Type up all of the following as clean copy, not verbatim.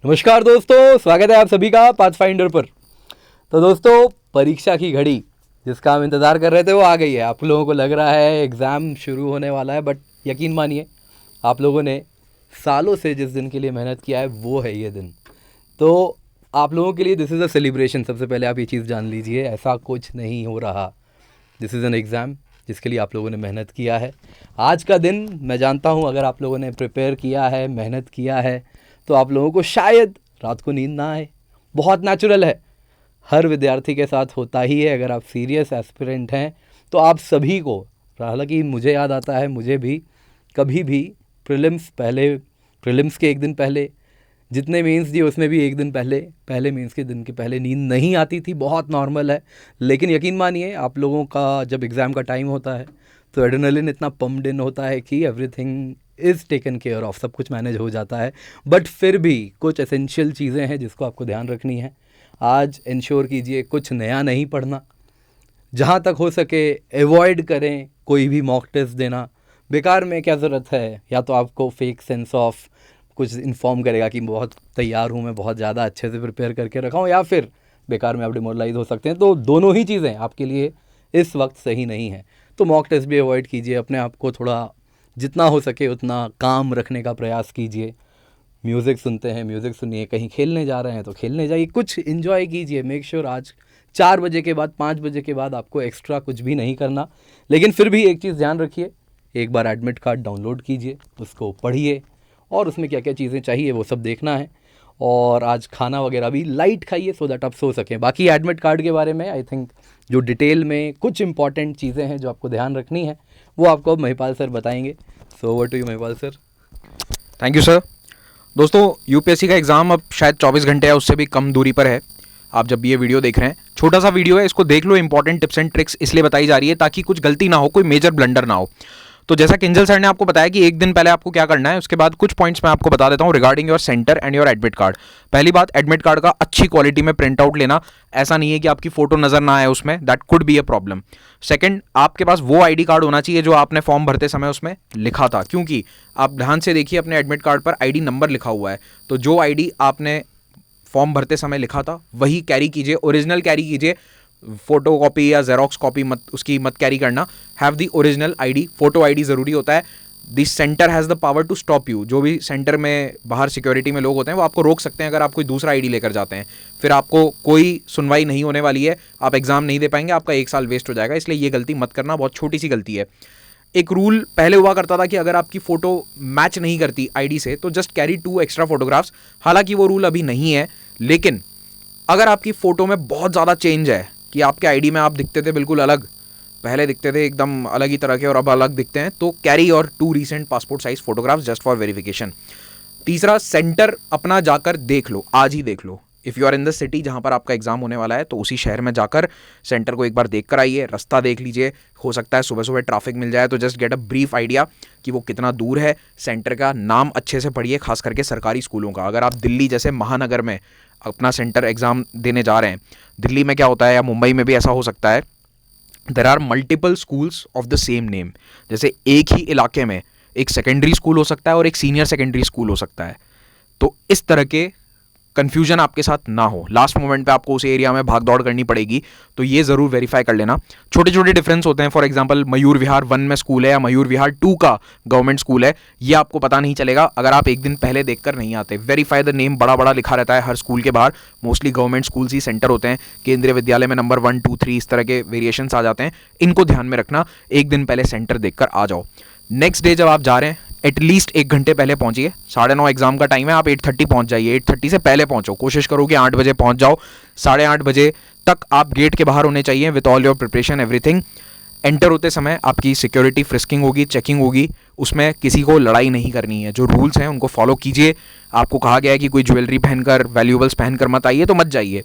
नमस्कार दोस्तों, स्वागत है आप सभी का पाथफाइंडर पर। तो दोस्तों, परीक्षा की घड़ी जिसका हम इंतज़ार कर रहे थे वो आ गई है। आप लोगों को लग रहा है एग्ज़ाम शुरू होने वाला है, बट यकीन मानिए आप लोगों ने सालों से जिस दिन के लिए मेहनत किया है वो है ये दिन। तो आप लोगों के लिए दिस इज़ अ सेलिब्रेशन। सबसे पहले आप ये चीज़ जान लीजिए, ऐसा कुछ नहीं हो रहा। दिस इज़ एन एग्ज़ाम जिसके लिए आप लोगों ने मेहनत किया है। आज का दिन मैं जानता हूँ, अगर आप लोगों ने प्रिपेयर किया है, मेहनत किया है, तो आप लोगों को शायद रात को नींद ना आए। बहुत नेचुरल है, हर विद्यार्थी के साथ होता ही है। अगर आप सीरियस एस्पिरेंट हैं तो आप सभी को, हालांकि मुझे याद आता है, मुझे भी कभी भी प्रीलिम्स के एक दिन पहले, जितने मीन्स दिए उसमें भी एक दिन पहले मीन्स के दिन के पहले नींद नहीं आती थी। बहुत नॉर्मल है। लेकिन यकीन मानिए, आप लोगों का जब एग्ज़ाम का टाइम होता है तो एड्रेनलिन इतना पम्प्ड इन होता है कि everything is taken care of, सब कुछ मैनेज हो जाता है। बट फिर भी कुछ एसेंशियल चीज़ें हैं जिसको आपको ध्यान रखनी है। आज इंश्योर कीजिए कुछ नया नहीं पढ़ना, जहाँ तक हो सके एवॉइड करें कोई भी मॉक टेस्ट देना। बेकार में क्या ज़रूरत है, या तो आपको फेक सेंस ऑफ कुछ इन्फॉर्म करेगा कि बहुत तैयार हूँ मैं, बहुत ज़्यादा अच्छे से प्रिपेयर करके रखा हूँ, या फिर बेकार में आप डिमोरलाइज हो सकते हैं। तो दोनों ही चीज़ें आपके लिए इस वक्त सही नहीं है। तो मॉक टेस्ट भी अवॉइड कीजिए, अपने आप को थोड़ा जितना हो सके उतना काम रखने का प्रयास कीजिए। म्यूज़िक सुनते हैं, म्यूज़िक सुनिए। कहीं खेलने जा रहे हैं तो खेलने जाइए, कुछ इन्जॉय कीजिए। मेक श्योर आज 4 बजे के बाद, 5 बजे के बाद आपको एक्स्ट्रा कुछ भी नहीं करना। लेकिन फिर भी एक चीज़ ध्यान रखिए, एक बार एडमिट कार्ड डाउनलोड कीजिए, उसको पढ़िए और उसमें क्या क्या चीज़ें चाहिए वो सब देखना है। और आज खाना वगैरह भी लाइट खाइए सो दैट आप सो सकें। बाकी एडमिट कार्ड के बारे में आई थिंक जो डिटेल में कुछ इंपॉर्टेंट चीज़ें हैं जो आपको ध्यान रखनी है वो आपको अब महिपाल सर बताएंगे। So over to you Mahipal sir. Thank you sir. दोस्तों, यूपीएससी का एग्ज़ाम अब शायद 24 घंटे या उससे भी कम दूरी पर है। आप जब ये वीडियो देख रहे हैं, छोटा सा वीडियो है, इसको देख लो। इंपॉर्टेंट टिप्स एंड ट्रिक्स इसलिए बताई जा रही है ताकि कुछ गलती ना हो, कोई मेजर ब्लंडर ना हो। तो जैसा किंजल सर ने आपको बताया कि एक दिन पहले आपको क्या करना है, उसके बाद कुछ पॉइंट्स मैं आपको बता देता हूं regarding your centre and your admit card. पहली बात, एडमिट कार्ड का अच्छी क्वालिटी में प्रिंट आउट लेना। ऐसा नहीं है कि आपकी फोटो नजर ना आए उसमें, that could be a problem. Second, आपके पास वो आईडी कार्ड होना चाहिए जो आपने फॉर्म भरते समय उसमें लिखा था, क्योंकि आप ध्यान से देखिए अपने एडमिट कार्ड पर आईडी नंबर लिखा हुआ है। तो जो आईडी आपने फॉर्म भरते समय लिखा था वही कैरी कीजिए, ओरिजिनल कैरी कीजिए। फोटो कॉपी या जेरोक्स कॉपी मत कैरी करना। Have the original ID, photo ID ज़रूरी होता है। The centre has the power to stop you. जो भी सेंटर में बाहर सिक्योरिटी में लोग होते हैं वो आपको रोक सकते हैं अगर आप कोई दूसरा आईडी लेकर जाते हैं। फिर आपको कोई सुनवाई नहीं होने वाली है, आप एग्जाम नहीं दे पाएंगे, आपका 1 साल वेस्ट हो जाएगा। इसलिए ये गलती मत करना, बहुत छोटी सी गलती है। एक रूल पहले हुआ करता था कि अगर आपकी फ़ोटो मैच नहीं करती आईडी से तो जस्ट कैरी 2 एक्स्ट्रा फोटोग्राफ्स। हालांकि वो रूल अभी नहीं है, लेकिन अगर आपकी फ़ोटो में बहुत ज़्यादा चेंज है कि आपके आईडी में आप दिखते थे बिल्कुल अलग, पहले दिखते थे एकदम अलग ही तरह के और अब अलग दिखते हैं, तो कैरी और 2 recent passport size photographs just for verification. तीसरा, सेंटर अपना जाकर देख लो, आज ही देख लो। If you are in the city जहाँ पर आपका एग्जाम होने वाला है तो उसी शहर में जाकर सेंटर को एक बार देख कर आइए, रास्ता देख लीजिए। हो सकता है सुबह सुबह ट्रैफिक मिल जाए, तो just get a brief idea कि वो कितना दूर है। सेंटर का नाम अच्छे से पढ़िए, खास करके सरकारी स्कूलों का। अगर आप दिल्ली जैसे महानगर में अपना सेंटर एग्ज़ाम देने जा रहे हैं, दिल्ली में क्या होता है या मुंबई में भी ऐसा हो सकता है, there are multiple schools of the same name. जैसे एक ही इलाके में एक सेकेंडरी स्कूल हो सकता है और एक सीनियर सेकेंडरी स्कूल हो सकता है। तो इस तरह के कन्फ्यूजन आपके साथ ना हो, लास्ट मोमेंट पे आपको उस एरिया में भाग दौड़ करनी पड़ेगी, तो ये ज़रूर वेरीफाई कर लेना। छोटे छोटे डिफरेंस होते हैं। फॉर एग्जांपल, मयूर विहार 1 में स्कूल है या मयूर विहार 2 का गवर्नमेंट स्कूल है, ये आपको पता नहीं चलेगा अगर आप एक दिन पहले देखकर नहीं आते। वेरीफाई द नेम बड़ा बड़ा लिखा रहता है हर स्कूल के बाहर। मोस्टली गवर्नमेंट स्कूल्स ही सेंटर होते हैं। केंद्रीय विद्यालय में नंबर 1, 2, 3 इस तरह के वेरिएशंस आ जाते हैं। इनको ध्यान में रखना, एक दिन पहले सेंटर देखकर आ जाओ। नेक्स्ट डे जब आप जा रहे हैं, एटलीस्ट 1 घंटे पहले पहुंचिए। 9:30 एग्जाम का टाइम है, आप 8:30 पहुंच जाइए। 8:30 से पहले पहुंचो, कोशिश करो कि 8 बजे पहुंच जाओ। 8:30 बजे तक आप गेट के बाहर होने चाहिए with all your preparation everything. Enter होते समय आपकी सिक्योरिटी फ्रिस्किंग होगी, चेकिंग होगी, उसमें किसी को लड़ाई नहीं करनी है। जो रूल्स हैं उनको फॉलो कीजिए। आपको कहा गया है कि कोई ज्वेलरी पहनकर, वैल्यूएबल्स पहनकर मत आइए, तो मत जाइए,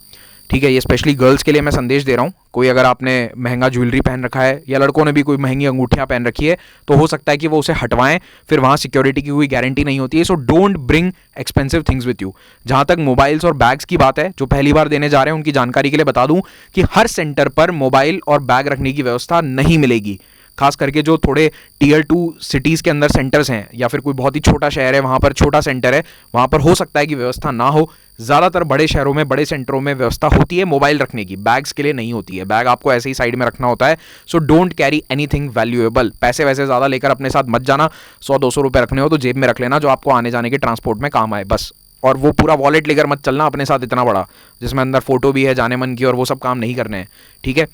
ठीक है। ये स्पेशली गर्ल्स के लिए मैं संदेश दे रहा हूँ। कोई अगर आपने महंगा ज्वेलरी पहन रखा है या लड़कों ने भी कोई महंगी अंगूठियाँ पहन रखी है तो हो सकता है कि वो उसे हटवाएं, फिर वहाँ सिक्योरिटी की कोई गारंटी नहीं होती है। So don't bring expensive things with you. जहाँ तक मोबाइल्स और बैग्स की बात है, जो पहली बार देने जा रहे हैं उनकी जानकारी के लिए बता दूँ कि हर सेंटर पर मोबाइल और बैग रखने की व्यवस्था नहीं मिलेगी। खास करके जो थोड़े टीयर 2 सिटीज़ के अंदर सेंटर्स हैं या फिर कोई बहुत ही छोटा शहर है, वहाँ पर छोटा सेंटर है, वहाँ पर हो सकता है कि व्यवस्था ना हो। ज़्यादातर बड़े शहरों में, बड़े सेंटरों में व्यवस्था होती है मोबाइल रखने की, बैग्स के लिए नहीं होती है। बैग आपको ऐसे ही साइड में रखना होता है। So don't carry anything valuable. पैसे वैसे ज़्यादा लेकर अपने साथ मत जाना। 100-200 रुपये रखने हो तो जेब में रख लेना, जो आपको आने जाने के ट्रांसपोर्ट में काम आए बस। और वो पूरा वॉलेट लेकर मत चलना अपने साथ इतना बड़ा, जिसमें अंदर फोटो भी है जाने मन की, और वो सब काम नहीं करने हैं, ठीक है।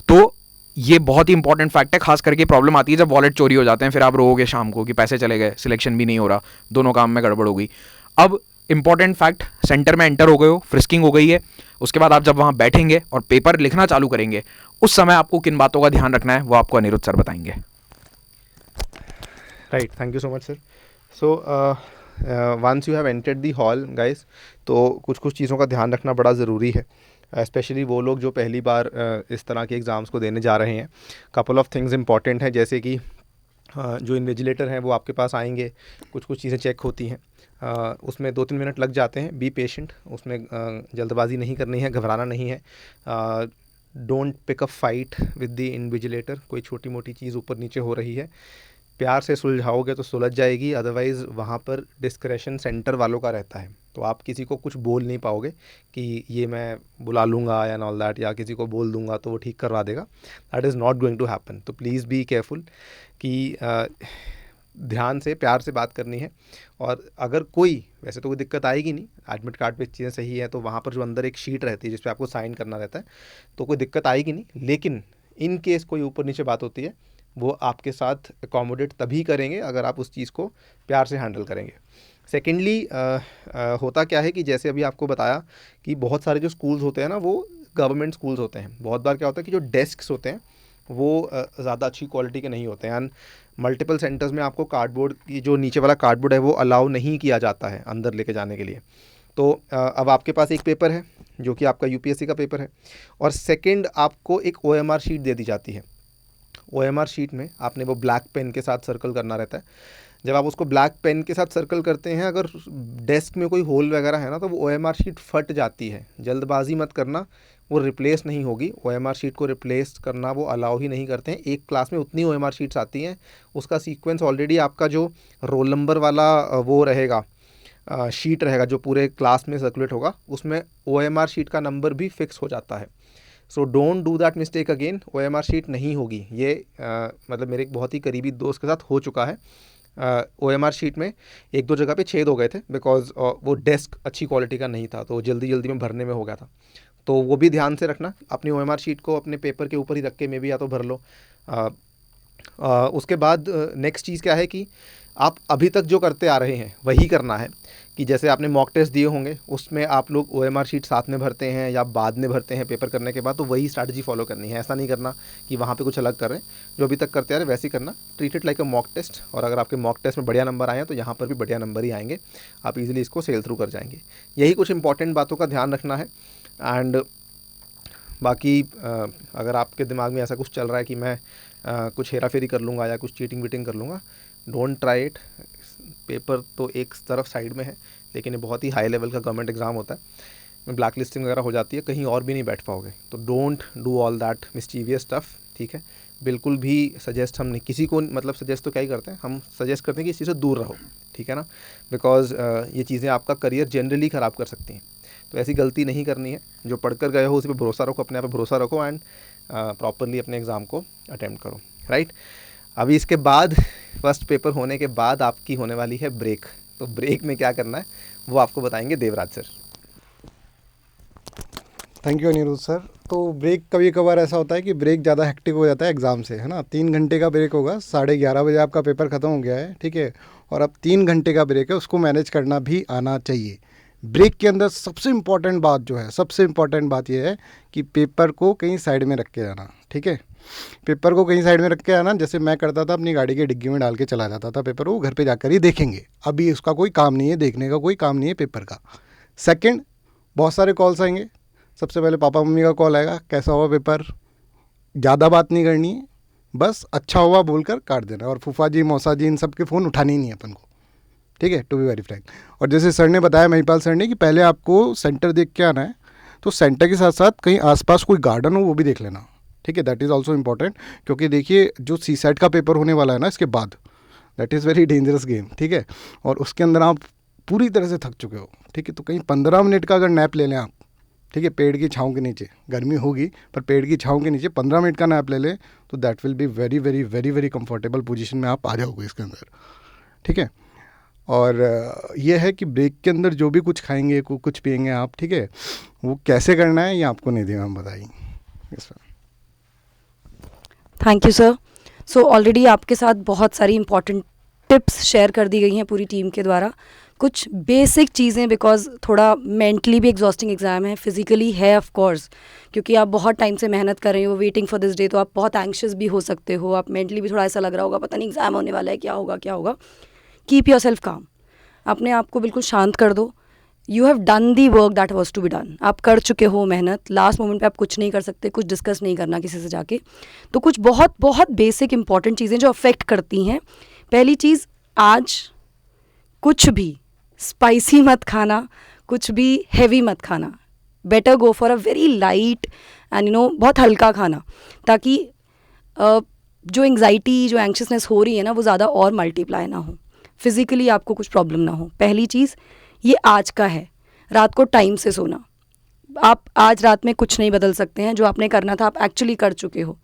तो ये बहुत ही इंपॉर्टेंट फैक्ट है। खास करके प्रॉब्लम आती है जब वॉलेट चोरी हो जाते हैं, फिर आप रोओगे शाम को कि पैसे चले गए, सिलेक्शन भी नहीं हो रहा, दोनों काम में गड़बड़ हो गई। अब इंपॉर्टेंट फैक्ट, सेंटर में एंटर हो गए हो, फ्रिस्किंग हो गई है, उसके बाद आप जब वहाँ बैठेंगे और पेपर लिखना चालू करेंगे, उस समय आपको किन बातों का ध्यान रखना है वो आपको अनिरुद्ध सर बताएंगे। Right, thank you so much sir. So once you have entered the hall guys, तो कुछ कुछ चीज़ों का ध्यान रखना बड़ा ज़रूरी है, स्पेशली वो लोग जो पहली बार इस तरह के एग्ज़ाम्स को देने जा रहे हैं। कपल ऑफ थिंग्स इंपॉर्टेंट हैं, जैसे कि जो इन्विजिलेटर हैं वो आपके पास आएंगे, कुछ कुछ चीज़ें चेक होती हैं, उसमें 2-3 मिनट लग जाते हैं। बी पेशेंट, उसमें जल्दबाजी नहीं करनी है, घबराना नहीं है। Don't pick a fight with the invigilator. कोई छोटी मोटी चीज़ ऊपर नीचे हो रही है, प्यार से सुलझाओगे तो सुलझ जाएगी, अदरवाइज़ वहाँ पर डिस्क्रेशन सेंटर वालों का रहता है, तो आप किसी को कुछ बोल नहीं पाओगे कि ये मैं बुला लूँगा या ऑल दैट, या किसी को बोल दूँगा तो वो ठीक करवा देगा। That is not going to happen. तो प्लीज़ बी केयरफुल कि ध्यान से, प्यार से बात करनी है। और अगर कोई, वैसे तो कोई दिक्कत आएगी नहीं, एडमिट कार्ड पे चीज़ें सही है, तो वहाँ पर जो अंदर एक शीट रहती है जिस पे आपको साइन करना रहता है, तो कोई दिक्कत आएगी नहीं। लेकिन इन केस कोई ऊपर नीचे बात होती है, वो आपके साथ अकोमोडेट तभी करेंगे अगर आप उस चीज़ को प्यार से हैंडल करेंगे। सेकेंडली, होता क्या है कि जैसे अभी आपको बताया कि बहुत सारे जो स्कूल्स होते हैं ना, वो गवर्नमेंट स्कूल्स होते हैं। बहुत बार क्या होता है कि जो डेस्क्स होते हैं वो ज़्यादा अच्छी क्वालिटी के नहीं होते हैं, एंड मल्टीपल सेंटर्स में आपको कार्डबोर्ड की, जो नीचे वाला कार्डबोर्ड है वो अलाउ नहीं किया जाता है अंदर लेके जाने के लिए। तो अब आपके पास एक पेपर है जो कि आपका यूपीएससी का पेपर है, और सेकंड आपको एक ओएमआर शीट दे दी जाती है। ओएमआर शीट में आपने वो ब्लैक पेन के साथ सर्कल करना रहता है। जब आप उसको ब्लैक पेन के साथ सर्कल करते हैं, अगर डेस्क में कोई होल वगैरह है ना, तो वो ओएमआर शीट फट जाती है। जल्दबाजी मत करना, वो रिप्लेस नहीं होगी। ओएमआर शीट को रिप्लेस करना वो अलाउ ही नहीं करते हैं। एक क्लास में उतनी ओएमआर शीट्स आती हैं, उसका सीक्वेंस ऑलरेडी आपका जो रोल नंबर वाला वो रहेगा, शीट रहेगा जो पूरे क्लास में सर्कुलेट होगा, उसमें ओएमआर शीट का नंबर भी फिक्स हो जाता है। So don't do that mistake again. OMR sheet नहीं होगी। ये मतलब मेरे एक बहुत ही करीबी दोस्त के साथ हो चुका है। ओएमआर शीट में 1-2 जगह पे छेद हो गए थे, बिकॉज वो डेस्क अच्छी क्वालिटी का नहीं था, तो जल्दी जल्दी में भरने में हो गया था। तो वो भी ध्यान से रखना, अपनी ओएमआर शीट को अपने पेपर के ऊपर ही रख के में भी या तो भर लो। उसके बाद नेक्स्ट चीज़ क्या है कि आप अभी तक जो करते आ रहे हैं वही करना है। कि जैसे आपने मॉक टेस्ट दिए होंगे, उसमें आप लोग ओएमआर शीट साथ में भरते हैं या बाद में भरते हैं पेपर करने के बाद, तो वही स्ट्रैटेजी फॉलो करनी है। ऐसा नहीं करना कि वहाँ पे कुछ अलग कर रहे हैं, जो अभी तक करते आ रहे वैसे ही करना। Treat it like a mock test, और अगर आपके मॉक टेस्ट में बढ़िया नंबर आए हैं तो यहाँ पर भी बढ़िया नंबर ही आएंगे, आप इजीली इसको सेल थ्रू कर जाएंगे। यही कुछ इंपॉर्टेंट बातों का ध्यान रखना है। एंड बाकी अगर आपके दिमाग में ऐसा कुछ चल रहा है कि मैं कुछ हेरा फेरी कर लूँगा या कुछ चीटिंग वीटिंग कर लूँगा, डोंट ट्राई इट। पेपर तो एक तरफ साइड में है, लेकिन ये बहुत ही हाई लेवल का गवर्नमेंट एग्ज़ाम होता है, में ब्लैक लिस्टिंग वगैरह हो जाती है, कहीं और भी नहीं बैठ पाओगे। तो don't do all that mischievous stuff, ठीक है। बिल्कुल भी सजेस्ट हम नहीं किसी को, मतलब सजेस्ट तो क्या ही करते हैं, हम सजेस्ट करते हैं कि इस चीज़ से दूर रहो, ठीक है ना, बिकॉज ये चीज़ें आपका करियर जनरली ख़राब कर सकती हैं। तो ऐसी गलती नहीं करनी है। जो पढ़कर गए हो उसी पे भरोसा रखो, अपने आप पे भरोसा रखो, एंड प्रॉपरली अपने एग्ज़ाम को अटेम्प्ट करो, राइट। अभी इसके बाद फर्स्ट पेपर होने के बाद आपकी होने वाली है ब्रेक। तो ब्रेक में क्या करना है वो आपको बताएंगे Devraj sir. Thank you Anirudh sir. तो ब्रेक कभी कभार ऐसा होता है कि ब्रेक ज़्यादा हेक्टिक हो जाता है एग्ज़ाम से, है ना। 3 घंटे का ब्रेक होगा, 11:30 बजे आपका पेपर ख़त्म हो गया है, ठीक है, और अब 3 घंटे का ब्रेक है, उसको मैनेज करना भी आना चाहिए। ब्रेक के अंदर सबसे इम्पॉर्टेंट बात जो है, सबसे इम्पॉर्टेंट बात यह है कि पेपर को कहीं साइड में रख के जाना, ठीक है। पेपर को कहीं साइड में रख के आना, जैसे मैं करता था, अपनी गाड़ी की डिग्गी में डाल के चला जाता था पेपर, वो घर पे जाकर ही देखेंगे। अभी उसका कोई काम नहीं है, देखने का कोई काम नहीं है पेपर का। सेकंड, बहुत सारे कॉल्स आएंगे। सबसे पहले पापा मम्मी का कॉल आएगा, कैसा हुआ पेपर, ज़्यादा बात नहीं करनी है, बस अच्छा हुआ बोलकर काट देना। और फूफा जी मौसा जी इन सब के फ़ोन उठाने ही नहीं है अपन को, ठीक है, टू बी वेरी फ्रैंक। और जैसे सर ने बताया, महिपाल सर ने, कि पहले आपको सेंटर देख के आना है, तो सेंटर के साथ साथ कहीं आसपास कोई गार्डन हो वो भी देख लेना, ठीक है, दैट इज़ ऑल्सो इम्पॉर्टेंट, क्योंकि देखिए जो सी सेट का पेपर होने वाला है ना इसके बाद, that is very dangerous game, ठीक है, और उसके अंदर आप पूरी तरह से थक चुके हो, ठीक है, तो कहीं 15 मिनट का अगर नैप ले लें आप, ठीक है, पेड़ की छाँव के नीचे, गर्मी होगी पर पेड़ की छाँव के नीचे 15 मिनट का नैप ले लें, तो that will be very very very very comfortable position में आप आ जाओगे इसके अंदर, ठीक है। और ये है कि ब्रेक के अंदर जो भी कुछ खाएंगे कुछ पिएंगे आप, ठीक है, वो कैसे करना है ये आपको नहीं दिया, हम बताइए। Yes sir. Thank you sir. So already आपके साथ बहुत सारी इंपॉर्टेंट टिप्स शेयर कर दी गई हैं पूरी टीम के द्वारा। कुछ बेसिक चीज़ें, बिकॉज थोड़ा मेंटली भी एग्जॉस्टिंग एग्ज़ाम है, फिजिकली है ऑफ कोर्स, क्योंकि आप बहुत टाइम से मेहनत कर रहे हो, वेटिंग फॉर दिस डे, तो आप बहुत एंग्शियस भी हो सकते हो, आप मेंटली भी थोड़ा ऐसा लग रहा होगा पता नहीं एग्ज़ाम होने वाला है, क्या होगा क्या होगा। कीप योर सेल्फ काम, अपने आप को बिल्कुल शांत कर दो। You have done the work that was to be done, आप कर चुके हो मेहनत, लास्ट मोमेंट पे आप कुछ नहीं कर सकते, कुछ डिस्कस नहीं करना किसी से जाके। तो कुछ बहुत बहुत बेसिक इंपॉर्टेंट चीज़ें जो अफेक्ट करती हैं। पहली चीज़, आज कुछ भी स्पाइसी मत खाना, कुछ भी हैवी मत खाना, better go for a very light and बहुत हल्का खाना, ताकि जो एंग्जाइटी जो एंक्शसनेस हो रही है ना वो ज़्यादा और मल्टीप्लाई ना हो, फिज़िकली आपको कुछ प्रॉब्लम ना हो। पहली चीज़ ये आज का है, रात को टाइम से सोना। आप आज रात में कुछ नहीं बदल सकते हैं, जो आपने करना था आप एक्चुअली कर चुके हो।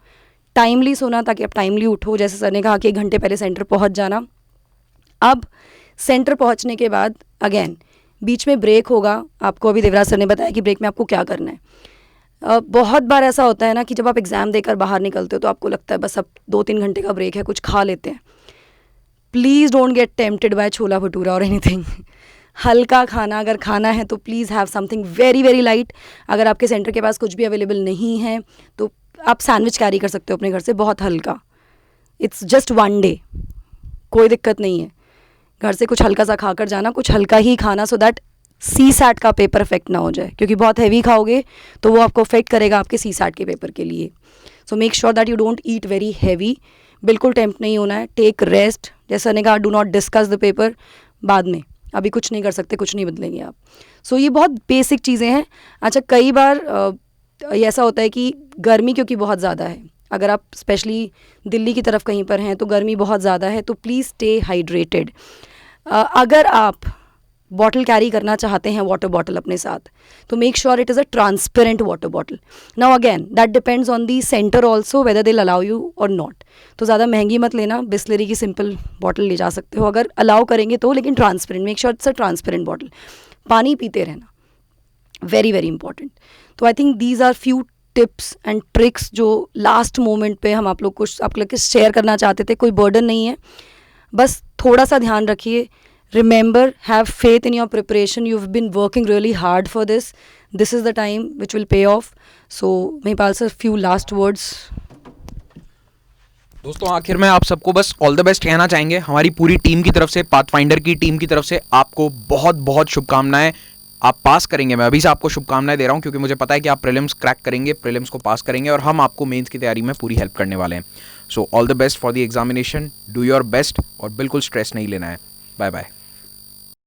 टाइमली सोना ताकि आप टाइमली उठो, जैसे सर ने कहा कि 1 घंटे पहले सेंटर पहुंच जाना। अब सेंटर पहुंचने के बाद अगेन बीच में ब्रेक होगा, आपको अभी देवराज सर ने बताया कि ब्रेक में आपको क्या करना है। बहुत बार ऐसा होता है ना कि जब आप एग्ज़ाम देकर बाहर निकलते हो तो आपको लगता है बस अब 2-3 घंटे का ब्रेक है, कुछ खा लेते हैं। Please don't get tempted by chola bhatura और एनीथिंग। हल्का खाना अगर खाना है तो please have something very very light. अगर आपके सेंटर के पास कुछ भी अवेलेबल नहीं है तो आप सैंडविच कैरी कर सकते हो अपने घर से, बहुत हल्का। इट्स जस्ट 1 डे, कोई दिक्कत नहीं है। घर से कुछ हल्का सा खाकर जाना, कुछ हल्का ही खाना, सो दैट सी सैट का पेपर अफेक्ट ना हो जाए, क्योंकि बहुत हैवी खाओगे तो वो आपको अफेक्ट करेगा आपके सी सैट के पेपर के लिए। So make sure that you don't eat very heavy, बिल्कुल टेम्प्ट नहीं होना है। टेक रेस्ट, जैसा ने कहा do not discuss the paper, बाद में, अभी कुछ नहीं कर सकते, कुछ नहीं बदलेंगे आप। सो ये बहुत बेसिक चीज़ें हैं। अच्छा, कई बार ऐसा होता है कि गर्मी क्योंकि बहुत ज़्यादा है, अगर आप स्पेशली दिल्ली की तरफ कहीं पर हैं तो गर्मी बहुत ज़्यादा है, तो प्लीज़ स्टे हाइड्रेटेड। अगर आप बॉटल कैरी करना चाहते हैं, वाटर बॉटल अपने साथ, तो make sure it is a transparent water bottle. Now again that depends on the centre also whether they allow you और नॉट। तो ज़्यादा महंगी मत लेना, बिस्लरी की सिंपल बॉटल ले जा सकते हो अगर अलाउ करेंगे तो, लेकिन transparent, make sure it's a transparent bottle. पानी पीते रहना, वेरी वेरी इंपॉर्टेंट। तो I think these are few tips and tricks जो लास्ट मोमेंट पे हम आप लोग को शेयर करना चाहते थे। कोई बर्डन नहीं है, बस थोड़ा सा ध्यान रखिए। Remember, have faith in your preparation. You've been working really hard for this. This is the time which will pay off. So, Mahipal sir, few last words. दोस्तों, आखिर में आप सबको बस ऑल द बेस्ट कहना चाहेंगे। हमारी पूरी टीम की तरफ से, पाथफाइंडर की टीम की तरफ से आपको बहुत बहुत शुभकामनाएं। आप पास करेंगे, मैं अभी से आपको शुभकामनाएं दे रहा हूं, क्योंकि मुझे पता है कि आप प्रीलिम्स क्रैक करेंगे, प्रीलिम्स को पास करेंगे, और हम आपको मेंस की तैयारी में पूरी हेल्प करने वाले हैं। So all the best for the examination, do your best, और बिल्कुल स्ट्रेस नहीं लेना है। Bye bye.